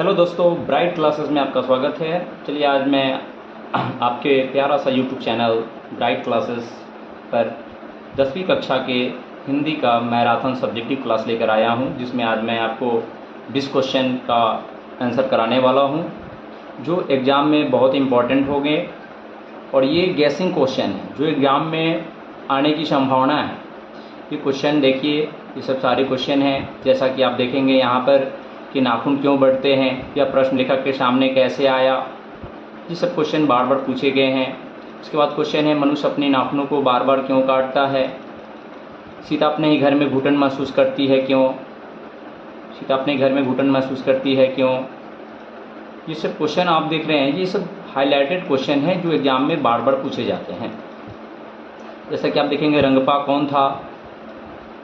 Hello दोस्तों, bright classes में आपका स्वागत है। चलिए आज मैं आपके प्यारा सा यूट्यूब चैनल ब्राइट क्लासेस पर 10वीं कक्षा के हिंदी का मैराथन सब्जेक्टिव क्लास लेकर आया हूं, जिसमें आज मैं आपको 20 क्वेश्चन का आंसर कराने वाला हूं, जो एग्ज़ाम में बहुत इम्पॉर्टेंट होंगे। और ये गैसिंग क्वेश्चन है जो एग्ज़ाम में आने की संभावना है। ये क्वेश्चन देखिए, ये सब सारे क्वेश्चन हैं, जैसा कि आप देखेंगे यहाँ पर कि नाखून क्यों बढ़ते हैं, या प्रश्न लेखक के सामने कैसे आया। ये सब क्वेश्चन बार बार पूछे गए हैं। उसके बाद क्वेश्चन है, मनुष्य अपने नाखूनों को बार बार क्यों काटता है। सीता अपने ही घर में घुटन महसूस करती है क्यों। सीता अपने घर में घुटन महसूस करती है क्यों। ये सब क्वेश्चन आप देख रहे हैं, ये सब हाईलाइटेड क्वेश्चन हैं जो एग्जाम में बार बार पूछे जाते हैं। जैसा कि आप देखेंगे, रंगपा कौन था,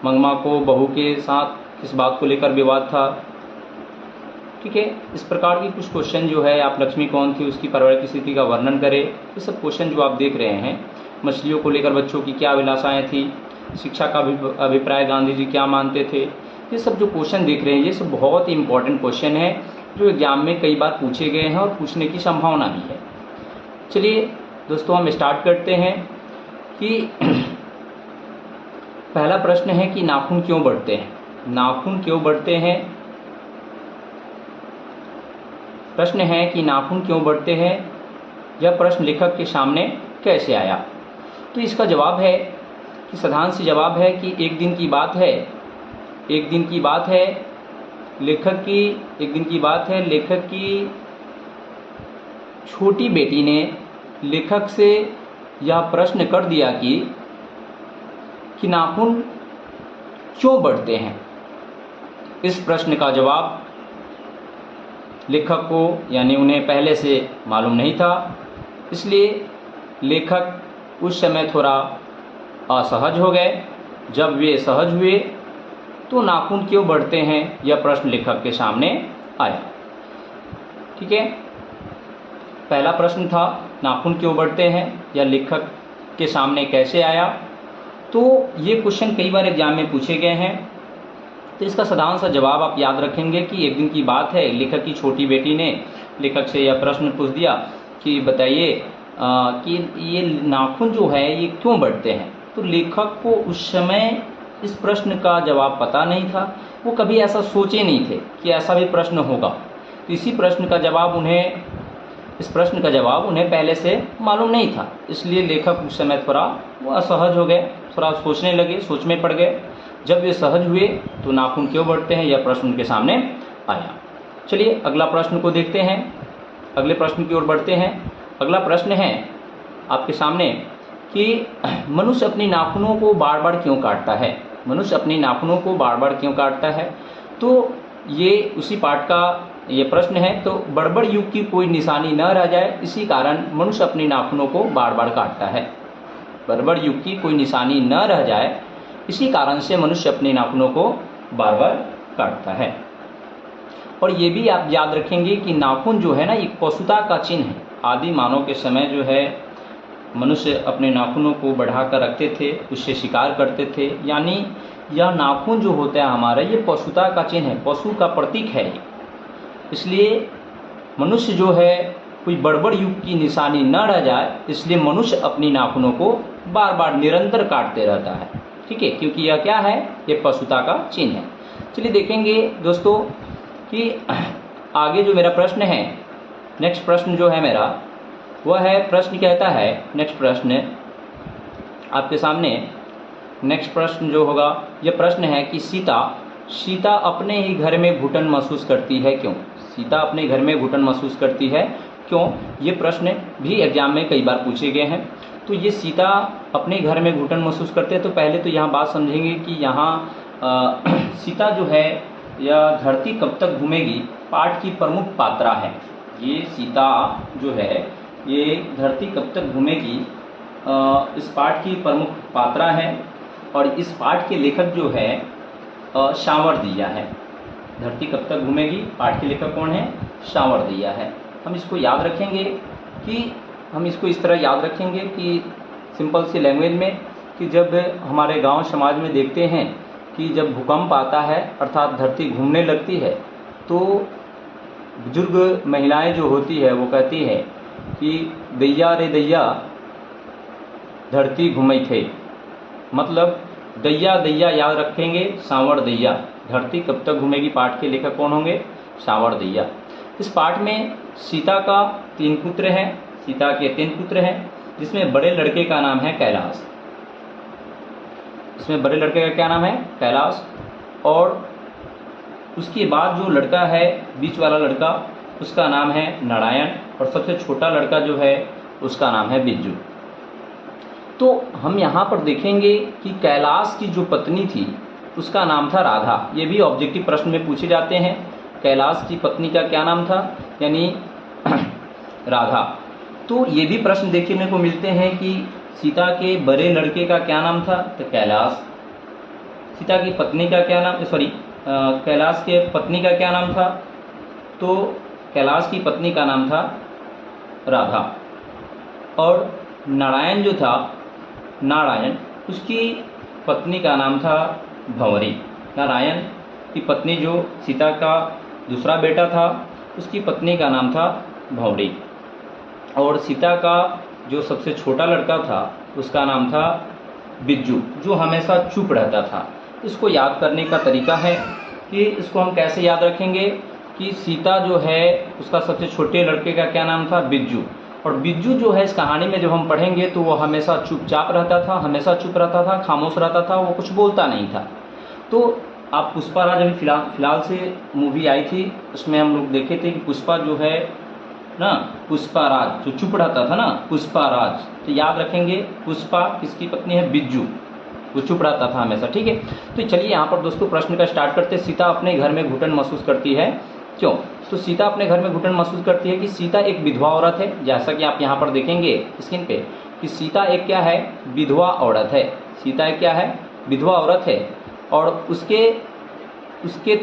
मंगमा को बहू के साथ किस बात को लेकर विवाद था। ठीक है, इस प्रकार की कुछ क्वेश्चन जो है, आप लक्ष्मी कौन थी, उसकी पारिवारिक स्थिति का वर्णन करें। ये सब क्वेश्चन जो आप देख रहे हैं, मछलियों को लेकर बच्चों की क्या अभिलाषाएं थी, शिक्षा का अभिप्राय गांधी जी क्या मानते थे। ये सब जो क्वेश्चन देख रहे हैं, ये सब बहुत ही इंपॉर्टेंट क्वेश्चन है जो एग्जाम में कई बार पूछे गए हैं और पूछने की संभावना भी है। चलिए दोस्तों, हम स्टार्ट करते हैं कि पहला प्रश्न है कि नाखून क्यों बढ़ते हैं। नाखून क्यों बढ़ते हैं। प्रश्न है कि नाखून क्यों बढ़ते हैं, यह प्रश्न लेखक के सामने कैसे आया। तो इसका जवाब है कि साधारण सी जवाब है कि एक दिन की बात है। एक दिन की बात है लेखक की एक दिन की बात है लेखक की छोटी बेटी ने लेखक से यह प्रश्न कर दिया कि नाखून क्यों बढ़ते हैं। इस प्रश्न का जवाब लेखक को यानी उन्हें पहले से मालूम नहीं था, इसलिए लेखक उस समय थोड़ा असहज हो गए। जब वे सहज हुए तो नाखून क्यों बढ़ते हैं यह प्रश्न लेखक के सामने आया। ठीक है, पहला प्रश्न था नाखून क्यों बढ़ते हैं, यह लेखक के सामने कैसे आया। तो ये क्वेश्चन कई बार एग्जाम में पूछे गए हैं। तो इसका साधारण सा जवाब आप याद रखेंगे कि एक दिन की बात है, लेखक की छोटी बेटी ने लेखक से यह प्रश्न पूछ दिया कि बताइए कि ये नाखून जो है ये क्यों बढ़ते हैं। तो लेखक को उस समय इस प्रश्न का जवाब पता नहीं था, वो कभी ऐसा सोचे नहीं थे कि ऐसा भी प्रश्न होगा। तो इस प्रश्न का जवाब उन्हें पहले से मालूम नहीं था, इसलिए लेखक उस समय थोड़ा वो असहज हो गए, थोड़ा सोचने लगे, सोच में पड़ गए। जब वे सहज हुए तो नाखून क्यों बढ़ते हैं यह प्रश्न उनके सामने आया। चलिए अगला प्रश्न को देखते हैं, अगले प्रश्न की ओर बढ़ते हैं। अगला प्रश्न है आपके सामने कि मनुष्य अपनी नाखूनों को बार बार क्यों काटता है। मनुष्य अपनी नाखूनों को बार बार क्यों काटता है। तो ये उसी पाठ का ये प्रश्न है। तो बड़बड़ युग की कोई निशानी न रह जाए, इसी कारण मनुष्य अपनी नाखूनों को बार बार काटता है। बड़बड़ युग की कोई निशानी न रह जाए, इसी कारण से मनुष्य अपने नाखूनों को बार बार काटता है। और ये भी आप याद रखेंगे कि नाखून जो है ना, ये पशुता का चिन्ह है। आदि मानव के समय जो है मनुष्य अपने नाखूनों को बढ़ाकर रखते थे, उससे शिकार करते थे। यानी यह नाखून जो होता है हमारा, ये पशुता का चिन्ह है, पशु का प्रतीक है ये। इसलिए मनुष्य जो है कोई बड़बड़ युग की निशानी न रह जाए, इसलिए मनुष्य अपनी नाखूनों को बार बार निरंतर काटते रहता है। ठीक है, क्योंकि यह क्या है, ये पशुता का चिन्ह है। चलिए देखेंगे दोस्तों कि आगे जो मेरा प्रश्न है, नेक्स्ट प्रश्न जो है मेरा वह है, प्रश्न कहता है, नेक्स्ट प्रश्न आपके सामने, नेक्स्ट प्रश्न जो होगा यह प्रश्न है कि सीता अपने ही घर में घुटन महसूस करती है क्यों। सीता अपने घर में घुटन महसूस करती है क्यों। ये प्रश्न भी एग्जाम में कई बार पूछे गए हैं। तो ये सीता अपने घर में घुटन महसूस करते हैं। तो पहले तो यहाँ बात समझेंगे कि यहाँ सीता जो है यह धरती कब तक घूमेगी पाठ की प्रमुख पात्रा है। ये सीता जो है ये धरती कब तक घूमेगी इस पाठ की प्रमुख पात्रा है। और इस पाठ के लेखक जो है सांवरदिया है। धरती कब तक घूमेगी पाठ के लेखक कौन है, सांवरदिया है। हम इसको याद रखेंगे कि हम इसको इस तरह याद रखेंगे कि सिंपल सी लैंग्वेज में कि जब हमारे गांव समाज में देखते हैं कि जब भूकंप आता है अर्थात धरती घूमने लगती है, तो बुजुर्ग महिलाएं जो होती है वो कहती है कि दैया रे दैया धरती घूमई थे, मतलब दैया दैया याद रखेंगे, सांवड़ दैया, धरती कब तक घूमेगी। पाठ के लेखक कौन होंगे? सांवड़ दैया। इस पाठ में सीता का 3 पुत्र हैं, सीता के 3 पुत्र हैं, जिसमें बड़े लड़के का नाम है कैलाश। इसमें बड़े लड़के का क्या नाम है? कैलाश। और उसके बाद जो लड़का है, बीच वाला लड़का, उसका नाम है नारायण, और सबसे छोटा लड़का जो है उसका नाम है बिज्जू। तो हम यहाँ पर देखेंगे कि कैलाश की जो पत्नी थी उसका नाम था राधा। ये भी ऑब्जेक्टिव प्रश्न में पूछे जाते हैं। कैलाश की पत्नी का क्या नाम था? यानी राधा। तो ये भी प्रश्न देखने को मिलते हैं कि सीता के बड़े लड़के का क्या नाम था? तो कैलाश। सीता की पत्नी का क्या नाम, कैलाश के पत्नी का क्या नाम था? तो कैलाश की पत्नी का नाम था राधा। और नारायण जो था, नारायण, उसकी पत्नी का नाम था भंवरी। नारायण की पत्नी जो सीता का दूसरा बेटा था, उसकी पत्नी का नाम था भंवरी। और सीता का जो सबसे छोटा लड़का था उसका नाम था बिज्जू, जो हमेशा चुप रहता था। इसको याद करने का तरीका है कि इसको हम कैसे याद रखेंगे कि सीता जो है उसका सबसे छोटे लड़के का क्या नाम था? बिज्जू। और बिज्जू जो है इस कहानी में जब हम पढ़ेंगे तो वो हमेशा चुपचाप रहता था, हमेशा चुप रहता था, खामोश रहता था, वो कुछ बोलता नहीं था। तो आप पुष्पा राज अभी फिलहाल से मूवी आई थी, उसमें हम लोग देखे थे कि पुष्पा जो है ना, पुष्पा राज जो चुप रहता था ना, पुष्पा राज, तो याद रखेंगे पुष्पा किसकी पत्नी है? बिज्जू। वो चुप रहता था हमेशा। ठीक है, तो चलिए यहाँ पर दोस्तों प्रश्न का स्टार्ट करते। सीता अपने घर में घुटन महसूस करती है, क्यों? तो सीता अपने घर में घुटन महसूस करती है कि सीता एक विधवा औरत है। जैसा कि आप यहाँ पर देखेंगे स्क्रीन पे कि सीता एक क्या है? विधवा औरत है। सीता एक क्या है? विधवा औरत है। और उसके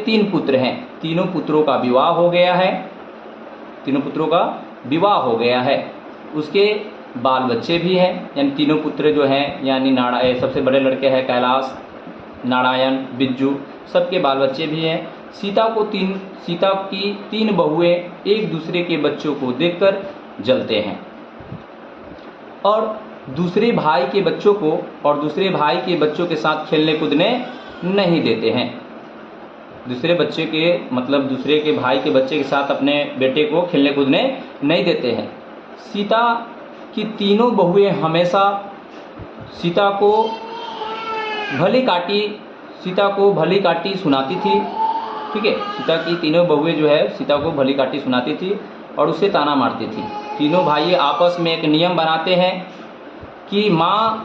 3 पुत्र हैं। तीनों पुत्रों का विवाह हो गया है। तीनों पुत्रों का विवाह हो गया है। उसके बाल बच्चे भी हैं, यानी तीनों पुत्र जो हैं, यानी सबसे बड़े लड़के हैं कैलाश, नारायण, बिज्जू, सबके बाल बच्चे भी हैं। सीता की 3 बहुएं एक दूसरे के बच्चों को देखकर जलते हैं और दूसरे भाई के बच्चों को और दूसरे भाई के बच्चों के साथ खेलने कूदने नहीं देते हैं। दूसरे के भाई के बच्चे के साथ अपने बेटे को खेलने कूदने नहीं देते हैं। सीता की तीनों बहुएं हमेशा सीता को भली काटी सुनाती थी। ठीक है, सीता की तीनों बहुएं जो है सीता को भली काटी सुनाती थी और उसे ताना मारती थी। तीनों भाई आपस में एक नियम बनाते हैं कि माँ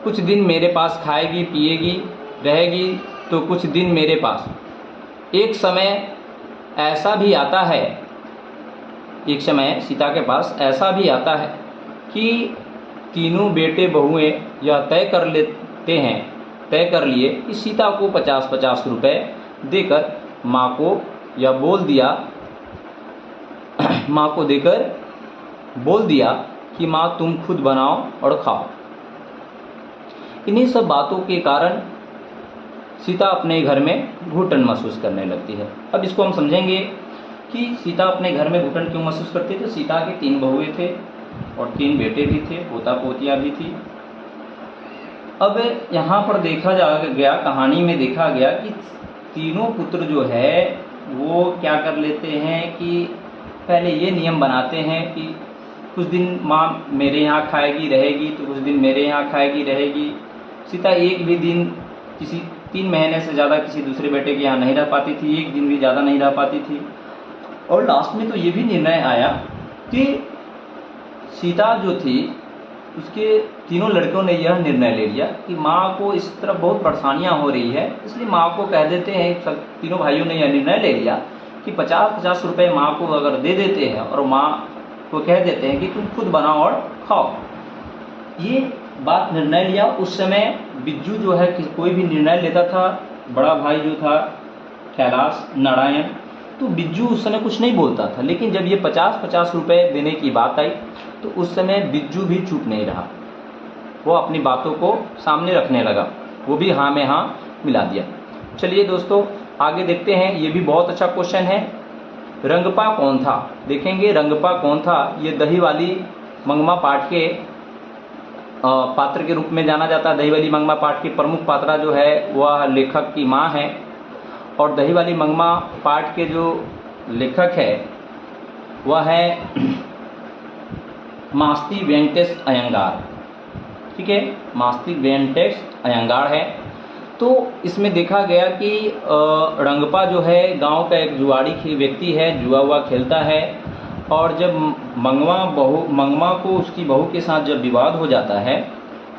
कुछ दिन मेरे पास खाएगी, पिएगी, रहेगी, तो कुछ दिन मेरे पास। एक समय सीता के पास ऐसा भी आता है कि तीनों बेटे बहुएं यह तय कर लिए कि सीता को 50-50 रुपए देकर माँ को बोल दिया कि माँ तुम खुद बनाओ और खाओ। इन्हीं सब बातों के कारण सीता अपने घर में घुटन महसूस करने लगती है। अब इसको हम समझेंगे कि सीता अपने घर में घुटन क्यों महसूस करती है। तो सीता के 3 बहुएं थे और 3 बेटे भी थे, पोता पोतियाँ भी थी। अब यहाँ पर कहानी में देखा गया कि तीनों पुत्र जो है वो क्या कर लेते हैं कि पहले ये नियम बनाते हैं कि कुछ दिन माँ मेरे यहाँ खाएगी, रहेगी, तो कुछ दिन मेरे यहाँ खाएगी, रहेगी। सीता एक भी दिन 3 महीने से ज़्यादा किसी दूसरे बेटे के यहाँ नहीं रह पाती थी, एक दिन भी ज़्यादा नहीं रह पाती थी। और लास्ट में तो ये भी निर्णय आया कि सीता जो थी उसके तीनों लड़कों ने यह निर्णय ले लिया कि माँ को इस तरह बहुत परेशानियाँ हो रही है, इसलिए माँ को कह देते हैं। तीनों भाइयों ने यह निर्णय ले लिया कि 50-50 रुपये माँ को अगर दे देते हैं और माँ को कह देते हैं कि तुम खुद बनाओ और खाओ। ये बात निर्णय लिया। उस समय बिज्जू जो है कि कोई भी निर्णय लेता था, बड़ा भाई जो था कैलाश, नारायण, तो बिज्जू उस समय कुछ नहीं बोलता था। लेकिन जब ये 50-50 रुपये देने की बात आई तो उस समय बिज्जू भी चुप नहीं रहा, वो अपनी बातों को सामने रखने लगा, वो भी हाँ में हाँ मिला दिया। चलिए दोस्तों, आगे देखते हैं, ये भी बहुत अच्छा क्वेश्चन है। रंगपा कौन था? देखेंगे रंगपा कौन था। ये दही वाली मंगमा पाठ के पात्र के रूप में जाना जाता है। दही वाली मंगमा पाठ की प्रमुख पात्रा जो है वह लेखक की माँ है, और दही वाली मंगमा पाठ के जो लेखक है वह है मास्ती वेंकटेश अयंगार। ठीक है, मास्ती वेंकटेश अयंगार है। तो इसमें देखा गया कि रंगपा जो है गांव का एक जुआड़ी व्यक्ति है, जुआ हुआ खेलता है, और जब मंगमा को उसकी बहू के साथ जब विवाद हो जाता है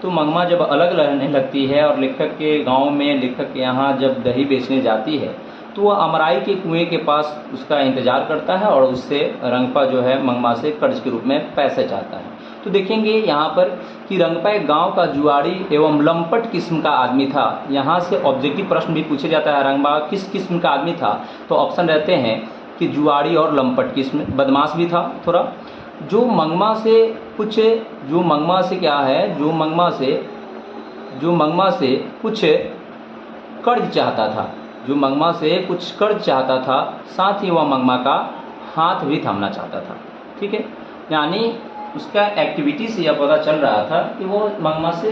तो मंगमा जब अलग रहने लगती है और लेखक के गांव में लेखक के यहाँ जब दही बेचने जाती है तो वह अमराई के कुएं के पास उसका इंतजार करता है और उससे रंगपा जो है मंगमा से कर्ज के रूप में पैसे चाहता है। तो देखेंगे यहाँ पर कि रंगपा एक गांव का जुआड़ी एवं लंपट किस्म का आदमी था। यहाँ से ऑब्जेक्टिव प्रश्न भी पूछे जाता है, रंगपा किस किस्म का आदमी था? तो ऑप्शन रहते हैं कि जुआड़ी और लंपट किस्म, बदमाश भी था थोड़ा। जो मंगमा से कुछ कर्ज चाहता था, साथ ही वह मंगमा का हाथ भी थामना चाहता था। ठीक है, यानी उसका एक्टिविटी से यह पता चल रहा था कि वो मंगमा से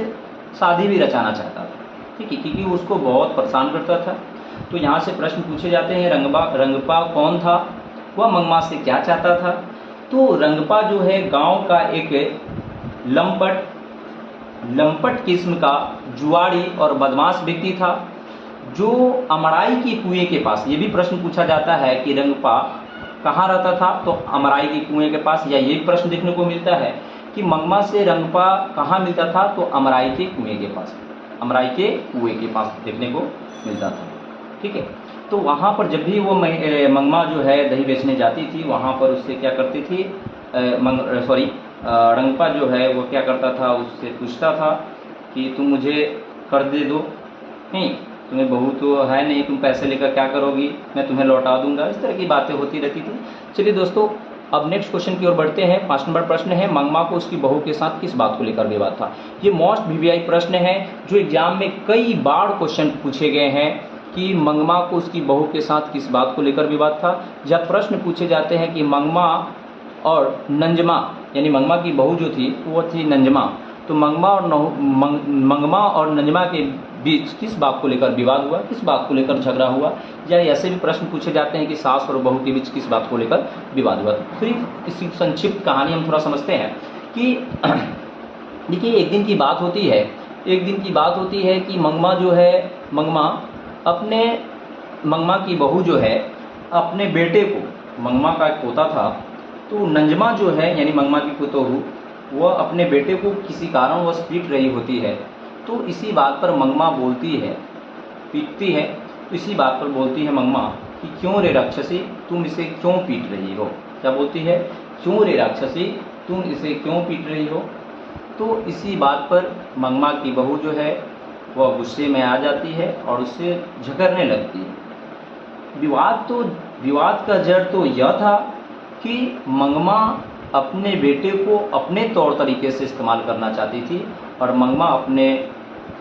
शादी भी रचाना चाहता था। ठीक है, क्योंकि उसको बहुत परेशान करता था। तो यहाँ से प्रश्न पूछे जाते हैं, रंगपा कौन था, वह मंगमा से क्या चाहता था? तो रंगपा जो है गांव का एक लंपट किस्म का जुआड़ी और बदमाश व्यक्ति था, जो अमराई के कुएं के पास, ये भी प्रश्न पूछा जाता है कि रंगपा कहाँ रहता था, तो अमराई के कुएं के पास, या ये भी प्रश्न देखने को मिलता है कि मंगमा से रंगपा कहाँ मिलता था, तो अमराई के कुएं के पास देखने को मिलता था। ठीक है, तो वहाँ पर जब भी वो मंगमा जो है दही बेचने जाती थी, वहाँ पर उससे क्या करती थी, रंगपा जो है वो क्या करता था, उससे पूछता था कि तुम मुझे कर्ज दे दो, नहीं तुम्हें बहू तो है नहीं, तुम पैसे लेकर क्या करोगी, मैं तुम्हें लौटा दूंगा। इस तरह की बातें होती रहती थी। चलिए दोस्तों, अब नेक्स्ट क्वेश्चन की ओर बढ़ते हैं। 5 नंबर प्रश्न है, मंगमा को उसकी बहू के साथ किस बात को लेकर विवाद था? ये मोस्ट वीवीआई प्रश्न है जो एग्जाम में कई बार क्वेश्चन पूछे गए हैं कि मंगमा को उसकी बहू के साथ किस बात को लेकर विवाद था। जब प्रश्न पूछे जाते हैं कि मंगमा और नंजमा, यानी मंगमा की बहू जो थी वो थी नंजमा, तो मंगमा और नंजमा के बीच किस बात को लेकर विवाद हुआ, किस बात को लेकर झगड़ा हुआ, या ऐसे भी प्रश्न पूछे जाते हैं कि सास और बहू के बीच किस बात को लेकर विवाद हुआ। तो फिर इसकी संक्षिप्त कहानी हम थोड़ा समझते हैं कि देखिए, एक दिन की बात होती है कि मंगमा की बहू जो है अपने बेटे को, मंगमा का एक पोता था, तो नंजमा जो है यानी मंगमा की पुतोहू, वह अपने बेटे को किसी कारणवश पीट रही होती है। तो इसी बात पर मंगमा बोलती है, पीटती है, तो इसी बात पर बोलती है मंगमा कि क्यों रे राक्षसी तुम इसे क्यों पीट रही हो। क्या बोलती है? क्यों रे राक्षसी तुम इसे क्यों पीट रही हो। तो इसी बात पर मंगमा की बहू जो है वह गुस्से में आ जाती है और उससे झगड़ने लगती है। विवाद का जड़ तो यह था कि मंगमा अपने बेटे को अपने तौर तरीके से इस्तेमाल करना चाहती थी और मंगमा अपने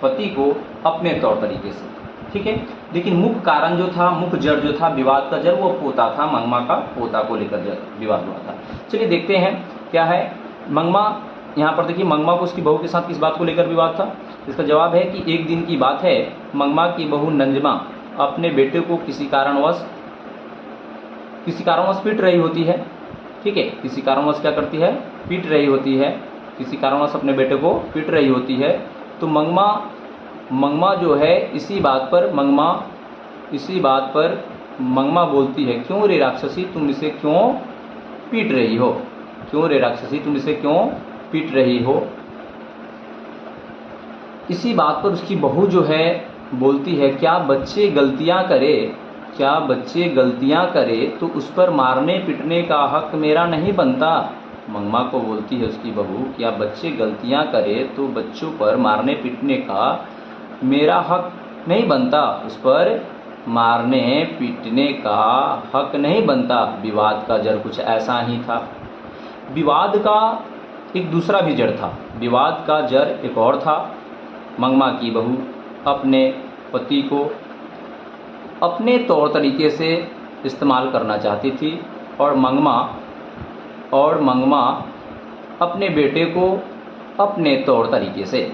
पति को अपने तौर तरीके से। ठीक है, लेकिन मुख्य कारण जो था, मुख्य जड़ जो था, विवाद का जड़ वो पोता था, मंगमा का पोता को लेकर विवाद हुआ था। चलिए देखते हैं क्या है। मंगमा, यहाँ पर देखिए, मंगमा को उसकी बहू के साथ किस बात को लेकर विवाद था। इसका जवाब है कि एक दिन की बात है, मंगमा की बहू नंजमा अपने बेटे को किसी कारणवश पीट रही होती है। ठीक है, किसी कारणवश क्या करती है, पीट रही होती है, किसी कारणवश अपने बेटे को पीट रही होती है। तो मंगमा जो है इसी बात पर मंगमा बोलती है, क्यों रे राक्षसी तुम इसे क्यों पीट रही हो, क्यों रे राक्षसी तुम इसे क्यों पीट रही हो। इसी बात पर उसकी बहू जो है बोलती है, क्या बच्चे गलतियां करे तो उस पर मारने पिटने का हक मेरा नहीं बनता। मंगमा को बोलती है उसकी बहू, क्या बच्चे गलतियां करे तो बच्चों पर मारने पिटने का मेरा हक नहीं बनता, उस पर मारने पीटने का हक नहीं बनता। विवाद का जड़ कुछ ऐसा ही था। विवाद का एक दूसरा भी जड़ था, विवाद का जड़ एक और था। मंगमा की बहू अपने पति को अपने तौर तरीके से इस्तेमाल करना चाहती थी और मंगमा अपने बेटे को अपने तौर तरीके से,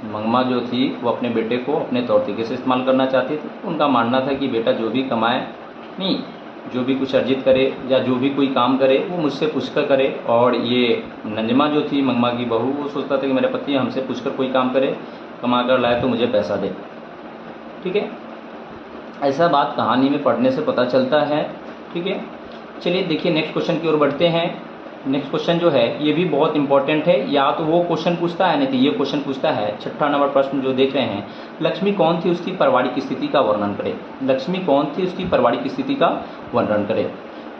मंगमा जो थी वो अपने बेटे को अपने तौर तरीके से इस्तेमाल करना चाहती थी। उनका मानना था कि बेटा जो भी कमाए, नहीं जो भी कुछ अर्जित करे या जो भी कोई काम करे वो मुझसे पूछकर करे। और ये नंजमा जो थी मंगमा की बहू, वो सोचता था कि मेरे पति हमसे पूछकर कोई काम करे, कमा कर लाए तो मुझे पैसा दे। ठीक है, ऐसा बात कहानी में पढ़ने से पता चलता है। ठीक है, चलिए देखिए नेक्स्ट क्वेश्चन की ओर बढ़ते हैं। नेक्स्ट क्वेश्चन जो है ये भी बहुत इंपॉर्टेंट है, या तो वो क्वेश्चन पूछता है नहीं तो ये क्वेश्चन पूछता है। 6ठा नंबर प्रश्न जो देख रहे हैं, लक्ष्मी कौन थी, उसकी पारिवारिक स्थिति का वर्णन करें। लक्ष्मी कौन थी, उसकी पारिवारिक स्थिति का वर्णन करें।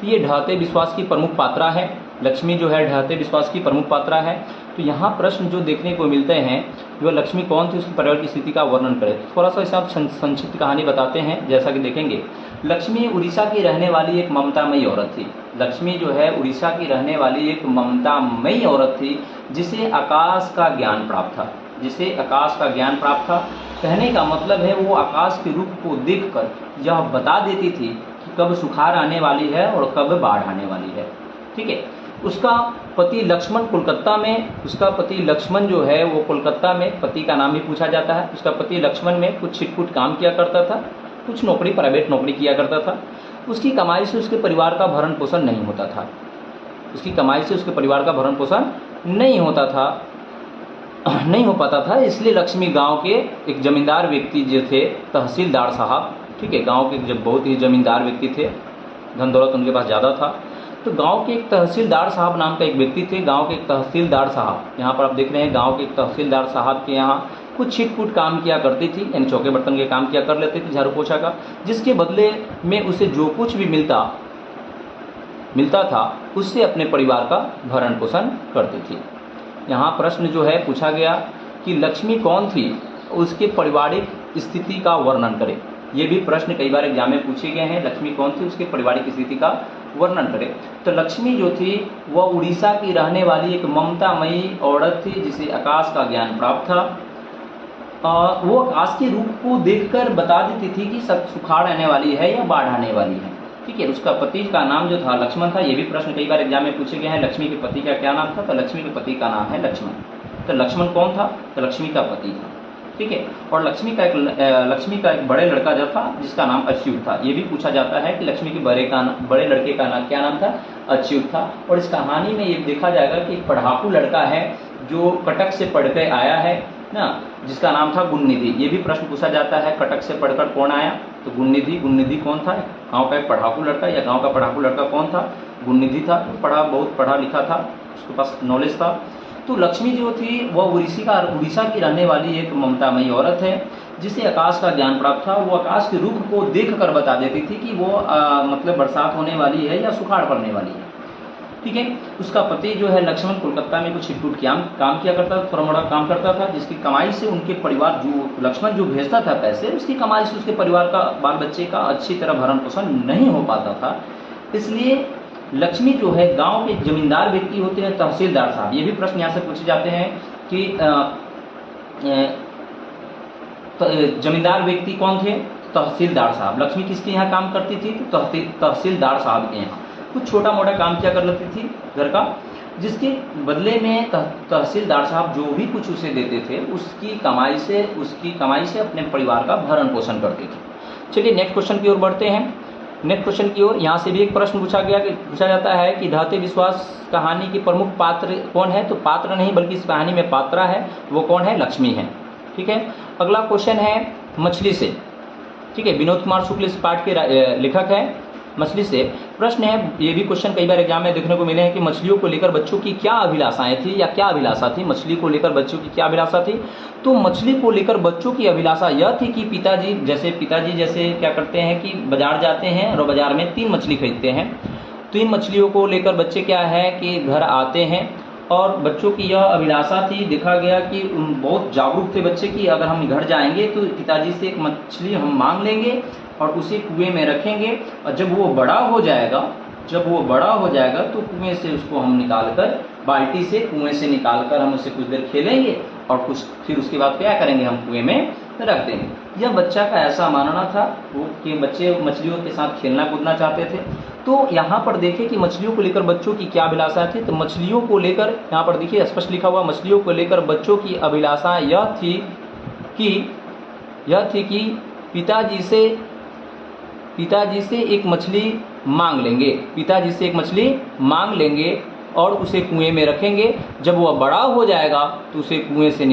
तो ये ढहते विश्वास की प्रमुख पात्रा है। लक्ष्मी जो है ढहते विश्वास की प्रमुख पात्रा है। तो यहाँ प्रश्न जो देखने को मिलते हैं, जो लक्ष्मी कौन थी, उसकी पारिवारिक स्थिति का वर्णन करें। थोड़ा सा इसे आप संक्षिप्त कहानी बताते हैं। जैसा कि देखेंगे, लक्ष्मी उड़ीसा की रहने वाली एक ममतामयी औरत थी। लक्ष्मी जो है उड़ीसा की रहने वाली एक ममतामयी औरत थी, जिसे आकाश का ज्ञान प्राप्त था। जिसे आकाश का ज्ञान प्राप्त था, कहने का मतलब है वो आकाश के रूप को देखकर यह बता देती थी कि कब सुखाड़ आने वाली है और कब बाढ़ आने वाली है। ठीक है, उसका पति लक्ष्मण कोलकाता में, उसका पति लक्ष्मण जो है वो कोलकाता में, पति का नाम भी पूछा जाता है। उसका पति लक्ष्मण में कुछ छिटपुट काम किया करता था, कुछ नौकरी, प्राइवेट नौकरी किया करता था। उसकी कमाई से उसके परिवार का भरण पोषण नहीं होता था। उसकी कमाई से उसके परिवार का भरण पोषण नहीं हो पाता था। इसलिए लक्ष्मी गांव के एक जमींदार व्यक्ति जो थे, तहसीलदार साहब, ठीक है, गांव के जब बहुत ही जमींदार व्यक्ति थे, धन दौलत उनके पास ज़्यादा था। तो गांव के एक तहसीलदार साहब नाम का एक व्यक्ति थे। गांव के एक तहसीलदार साहब, यहाँ पर आप देख रहे हैं, गांव के एक तहसीलदार साहब के यहाँ कुछ छिटपुट काम किया करती थी, यानी चौके बर्तन के काम किया कर लेते थे, झाड़ू पोछा का, जिसके बदले में उसे जो कुछ भी मिलता था उससे अपने परिवार का भरण पोषण करती थी। यहाँ प्रश्न जो है पूछा गया कि लक्ष्मी कौन थी, उसके पारिवारिक स्थिति का वर्णन करें। ये भी प्रश्न कई बार एग्जाम में पूछे गए हैं। लक्ष्मी कौन थी, उसके पारिवारिक स्थिति का वर्णन करें। तो लक्ष्मी जो थी वह उड़ीसा की रहने वाली एक ममतामयी औरत थी, जिसे आकाश का ज्ञान प्राप्त था। वो आकाश के रूप को देखकर बता देती थी कि सब सुखाड़ आने वाली है या बाढ़ आने वाली है। ठीक है, उसका पति का नाम जो था लक्ष्मण था। ये भी प्रश्न कई बार एग्जाम में पूछे गए हैं, लक्ष्मी के पति का क्या नाम था। तो लक्ष्मी के पति का नाम है लक्ष्मण। तो लक्ष्मण कौन था, तो लक्ष्मी का पति था। ठीक है, और लक्ष्मी का एक बड़े लड़का जो था, जिसका नाम अच्युत था। ये भी पूछा जाता है कि लक्ष्मी के बड़े लड़के का नाम क्या नाम था, अच्युत था। और इस कहानी में ये देखा जाएगा कि एक पढ़ाकू लड़का है जो कटक से पढ़ कर आया है ना, जिसका नाम था गुणनिधि। ये भी प्रश्न पूछा जाता है, कटक से पढ़कर कौन आया, तो गुणनिधि कौन था, गांव का एक पढ़ाकू लड़का, या गांव का पढ़ाकू लड़का कौन था, गुणनिधि था। बहुत पढ़ा लिखा था, उसके पास नॉलेज था। तो लक्ष्मी जो थी वह उड़ीसा की रहने वाली एक ममतामयी औरत है, जिसे आकाश का ज्ञान प्राप्त था। वो आकाश के रूप को देख कर बता देती थी कि वो मतलब बरसात होने वाली है या सुखाड़ पड़ने वाली है। ठीक है, उसका पति जो है लक्ष्मण कोलकाता में कुछ छिटपुट काम किया करता था, थोड़ा मोड़ा काम करता था, जिसकी कमाई से उनके परिवार, जो लक्ष्मण जो भेजता था पैसे, उसकी कमाई से उसके परिवार का, बाल बच्चे का अच्छी तरह भरण पोषण नहीं हो पाता था। इसलिए लक्ष्मी जो है गांव के जमींदार व्यक्ति होते हैं, तहसीलदार साहब। ये भी प्रश्न यहाँ से पूछे जाते हैं कि जमींदार व्यक्ति कौन थे, तहसीलदार साहब। लक्ष्मी किसके यहाँ काम करती थी, तो तहसीलदार साहब के यहाँ कुछ छोटा मोटा काम किया कर लेती थी घर का, जिसके बदले में तहसीलदार साहब जो भी कुछ उसे देते थे, उसकी कमाई से अपने परिवार का भरण पोषण करते थे। चलिए नेक्स्ट क्वेश्चन की ओर बढ़ते हैं। नेक्स्ट क्वेश्चन की ओर यहाँ से भी एक प्रश्न पूछा जाता है कि ढहते विश्वास कहानी के प्रमुख पात्र कौन है। तो पात्र नहीं बल्कि इस कहानी में पात्रा है, वो कौन है, लक्ष्मी है। ठीक है, अगला क्वेश्चन है मछली से। ठीक है, विनोद कुमार शुक्ल इस पाठ के लेखक है। मछली से प्रश्न है, ये भी क्वेश्चन कई बार एग्जाम में देखने को मिले हैं कि मछलियों को लेकर बच्चों की क्या अभिलाषाएं थी, या क्या अभिलाषा थी, मछली को लेकर बच्चों की क्या अभिलाषा थी। तो मछली को लेकर बच्चों की अभिलाषा यह थी कि पिताजी जैसे क्या करते हैं कि बाजार जाते हैं और बाजार में 3 मछली खरीदते हैं। 3 मछलियों को लेकर बच्चे क्या है कि घर आते हैं, और बच्चों की यह अभिलाषा थी, देखा गया कि बहुत जागरूक थे बच्चे कि अगर हम घर जाएंगे तो पिताजी से एक मछली हम मांग लेंगे और उसे कुएं में रखेंगे, और जब वो बड़ा हो जाएगा तो कुएं से उसको हम निकालकर, बाल्टी से कुएं से निकालकर हम उससे कुछ देर खेलेंगे, और फिर उसके बाद क्या करेंगे, हम कुएं में रख देंगे। यह बच्चा का ऐसा मानना था वो कि बच्चे मछलियों के साथ खेलना कूदना चाहते थे। तो यहाँ पर देखिए कि मछलियों को लेकर बच्चों की क्या अभिलाषा थी। तो मछलियों को लेकर यहाँ पर देखिए स्पष्ट लिखा हुआ, मछलियों को लेकर बच्चों की अभिलाषा यह थी कि पिताजी से एक मछली मांग लेंगे। पिताजी से एक मछली मांग लेंगे और उसे कुएं में रखेंगे। जब वह बड़ा हो जाएगा तो उसे कुएं से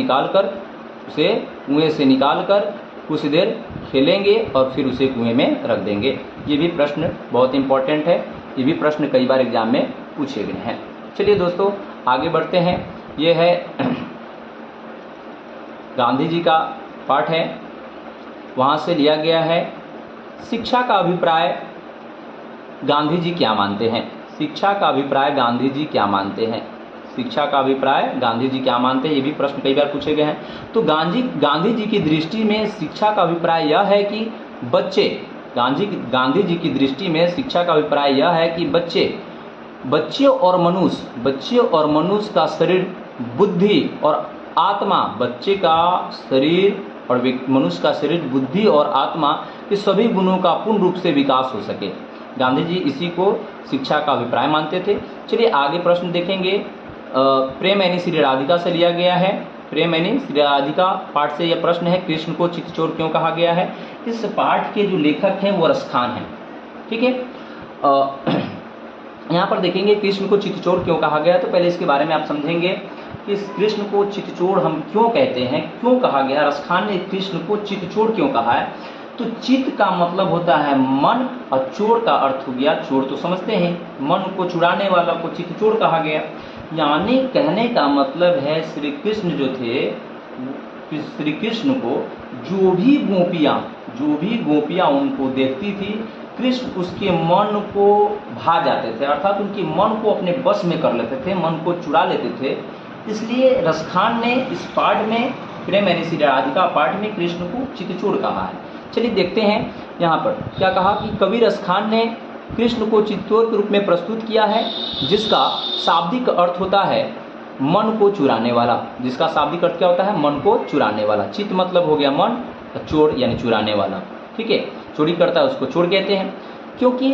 निकाल कर कुछ देर खेलेंगे और फिर उसे कुएं में रख देंगे। ये भी प्रश्न बहुत इंपॉर्टेंट है, ये भी प्रश्न कई बार एग्जाम में पूछे गए हैं। चलिए दोस्तों आगे बढ़ते हैं। ये है गांधी जी का पाठ है, वहाँ से लिया गया है। शिक्षा का अभिप्राय गांधी जी क्या मानते हैं? शिक्षा का अभिप्राय गांधी जी क्या मानते हैं? शिक्षा का अभिप्राय गांधी जी क्या मानते हैं? ये भी प्रश्न कई बार पूछे गए हैं। तो गांधी जी की दृष्टि में शिक्षा का अभिप्राय यह है कि गांधी जी की दृष्टि में शिक्षा का अभिप्राय यह है कि बच्चे और मनुष्य का शरीर, बुद्धि और आत्मा, बच्चे का शरीर और मनुष्य का शरीर, बुद्धि और आत्मा के सभी गुणों का पूर्ण रूप से विकास हो सके। गांधी जी इसी को शिक्षा का अभिप्राय मानते थे। चलिए आगे प्रश्न देखेंगे। प्रेम यानी श्री राधिका से लिया गया है। प्रेम यानी श्री राधिका पाठ से यह प्रश्न है, कृष्ण को चित्तचोर क्यों कहा गया है? इस पाठ के जो लेखक हैं वो रसखान हैं। ठीक है, यहाँ पर देखेंगे कृष्ण को चित्तचोर क्यों कहा गया। तो पहले इसके बारे में आप समझेंगे कि कृष्ण को चित्तचोर हम क्यों कहते हैं, क्यों कहा गया, रसखान ने कृष्ण को चित्तचोर क्यों कहा है। तो चित्त का मतलब होता है मन और चोर का अर्थ हो गया, चोर तो समझते हैं, मन को चुराने वाला को चित्तचोर कहा गया। यानी कहने का मतलब है श्री कृष्ण जो थे, श्री कृष्ण को जो भी गोपियाँ उनको देखती थी, कृष्ण उसके मन को भा जाते थे, अर्थात उनके मन को अपने बस में कर लेते थे, मन को चुरा लेते थे। इसलिए रसखान ने इस पाठ में, प्रेम यानी श्री राधिका पाठ में कृष्ण को चित्तचोर कहा है। चलिए देखते हैं यहाँ पर क्या कहा कि कवि रसखान ने कृष्ण को चित्तचोर के रूप में प्रस्तुत किया है, जिसका शाब्दिक अर्थ होता है मन को चुराने वाला। जिसका शाब्दिक अर्थ क्या होता है? मन को चुराने वाला। चित्त मतलब हो गया मन, चोर यानी चुराने वाला। ठीक है, चोरी करता है उसको चोर कहते हैं। क्योंकि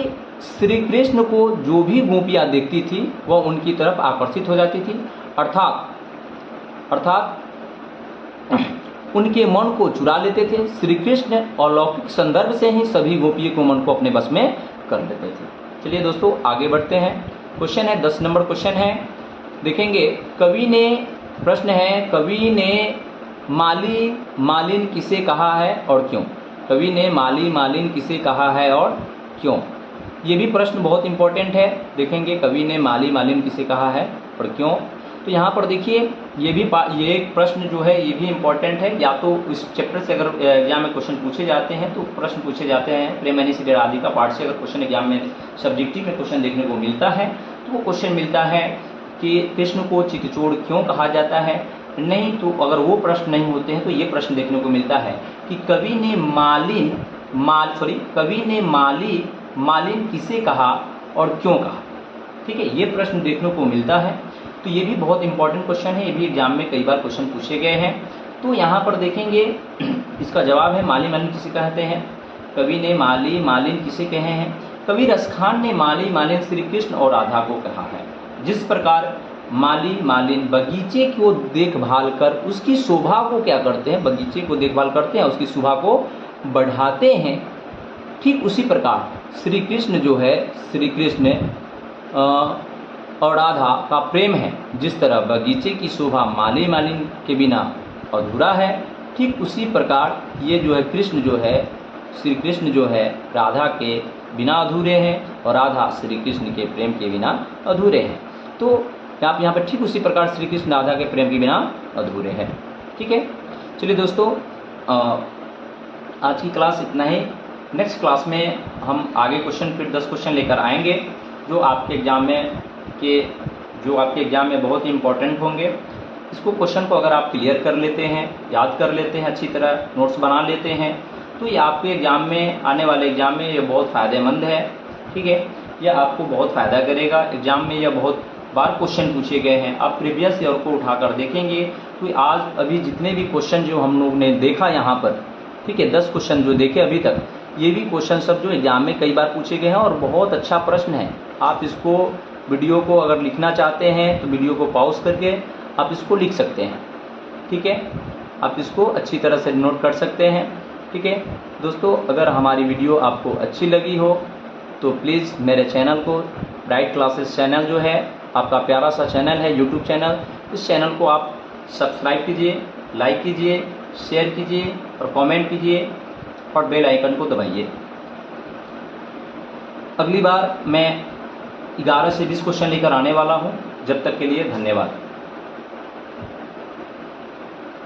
श्री कृष्ण को जो भी गोपियाँ देखती थी वह उनकी तरफ आकर्षित हो जाती थी, अर्थात उनके मन को चुरा लेते थे। श्री कृष्ण अलौकिक संदर्भ से ही सभी गोपियों को मन को अपने बस में कर लेते थे। चलिए दोस्तों आगे बढ़ते हैं। क्वेश्चन है 10 नंबर क्वेश्चन है, देखेंगे। प्रश्न है कवि ने मालिन किसे कहा है और क्यों? कवि ने मालिन किसे कहा है और क्यों? ये भी प्रश्न बहुत इंपॉर्टेंट है। देखेंगे कवि ने मालिन किसे कहा है और क्यों। तो यहाँ पर देखिए ये एक प्रश्न जो है ये भी इम्पोर्टेंट है। या तो इस चैप्टर से अगर एग्जाम में क्वेश्चन पूछे जाते हैं तो प्रश्न पूछे जाते हैं प्रेम यानी श्री राधिका पाठ से, अगर क्वेश्चन एग्जाम में सब्जेक्टिव में क्वेश्चन देखने को मिलता है तो वो क्वेश्चन मिलता है कि कृष्ण को चित्तचोर क्यों कहा जाता है। नहीं तो अगर वो प्रश्न नहीं होते हैं तो ये प्रश्न देखने को मिलता है कि कवि ने मालिन किसे कहा और क्यों कहा। ठीक है, ये प्रश्न देखने को मिलता है। तो ये भी बहुत इंपॉर्टेंट क्वेश्चन है, ये भी एग्जाम में कई बार क्वेश्चन पूछे गए हैं। तो यहाँ पर देखेंगे इसका जवाब है मालिन किसे कहते हैं। कवि ने मालिन किसे कहे हैं? कवि रसखान ने मालिन श्री कृष्ण और राधा को कहा है। जिस प्रकार मालिन बगीचे को देखभाल कर उसकी शोभा को क्या करते हैं? बगीचे को देखभाल करते हैं, उसकी शोभा को बढ़ाते हैं। ठीक उसी प्रकार श्री कृष्ण जो है, श्री कृष्ण और राधा का प्रेम है। जिस तरह बगीचे की शोभा मालिन के बिना अधूरा है, ठीक उसी प्रकार ये जो है कृष्ण जो है, श्री कृष्ण जो है राधा के बिना अधूरे हैं और राधा श्री कृष्ण के प्रेम के बिना अधूरे हैं। तो आप यहाँ पर ठीक उसी प्रकार श्री कृष्ण राधा के प्रेम के बिना अधूरे हैं। ठीक है, चलिए दोस्तों आज की क्लास इतना ही। नेक्स्ट क्लास में हम आगे क्वेश्चन फिर 10 क्वेश्चन लेकर आएंगे जो आपके एग्जाम में बहुत ही इंपॉर्टेंट होंगे। इसको क्वेश्चन को अगर आप क्लियर कर लेते हैं, याद कर लेते हैं, अच्छी तरह नोट्स बना लेते हैं तो ये आपके एग्जाम में, आने वाले एग्जाम में ये बहुत फ़ायदेमंद है। ठीक है, यह आपको बहुत फ़ायदा करेगा। एग्जाम में यह बहुत बार क्वेश्चन पूछे गए हैं। आप प्रीवियस ईयर को उठाकर देखेंगे तो आज अभी जितने भी क्वेश्चन जो हम लोग ने देखा यहाँ पर, ठीक है, 10 क्वेश्चन जो देखे अभी तक, ये भी क्वेश्चन सब जो एग्जाम में कई बार पूछे गए हैं और बहुत अच्छा प्रश्न है। आप इसको वीडियो को अगर लिखना चाहते हैं तो वीडियो को पॉज करके आप इसको लिख सकते हैं, ठीक है, आप इसको अच्छी तरह से नोट कर सकते हैं, ठीक है। दोस्तों, अगर हमारी वीडियो आपको अच्छी लगी हो तो प्लीज़ मेरे चैनल को, ब्राइट क्लासेस चैनल जो है आपका प्यारा सा चैनल है, यूट्यूब चैनल, इस चैनल को आप सब्सक्राइब कीजिए, लाइक कीजिए, शेयर कीजिए और कमेंट कीजिए और बेल आइकन को दबाइए। अगली बार मैं 11 से 20 क्वेश्चन लेकर आने वाला हूँ। जब तक के लिए धन्यवाद।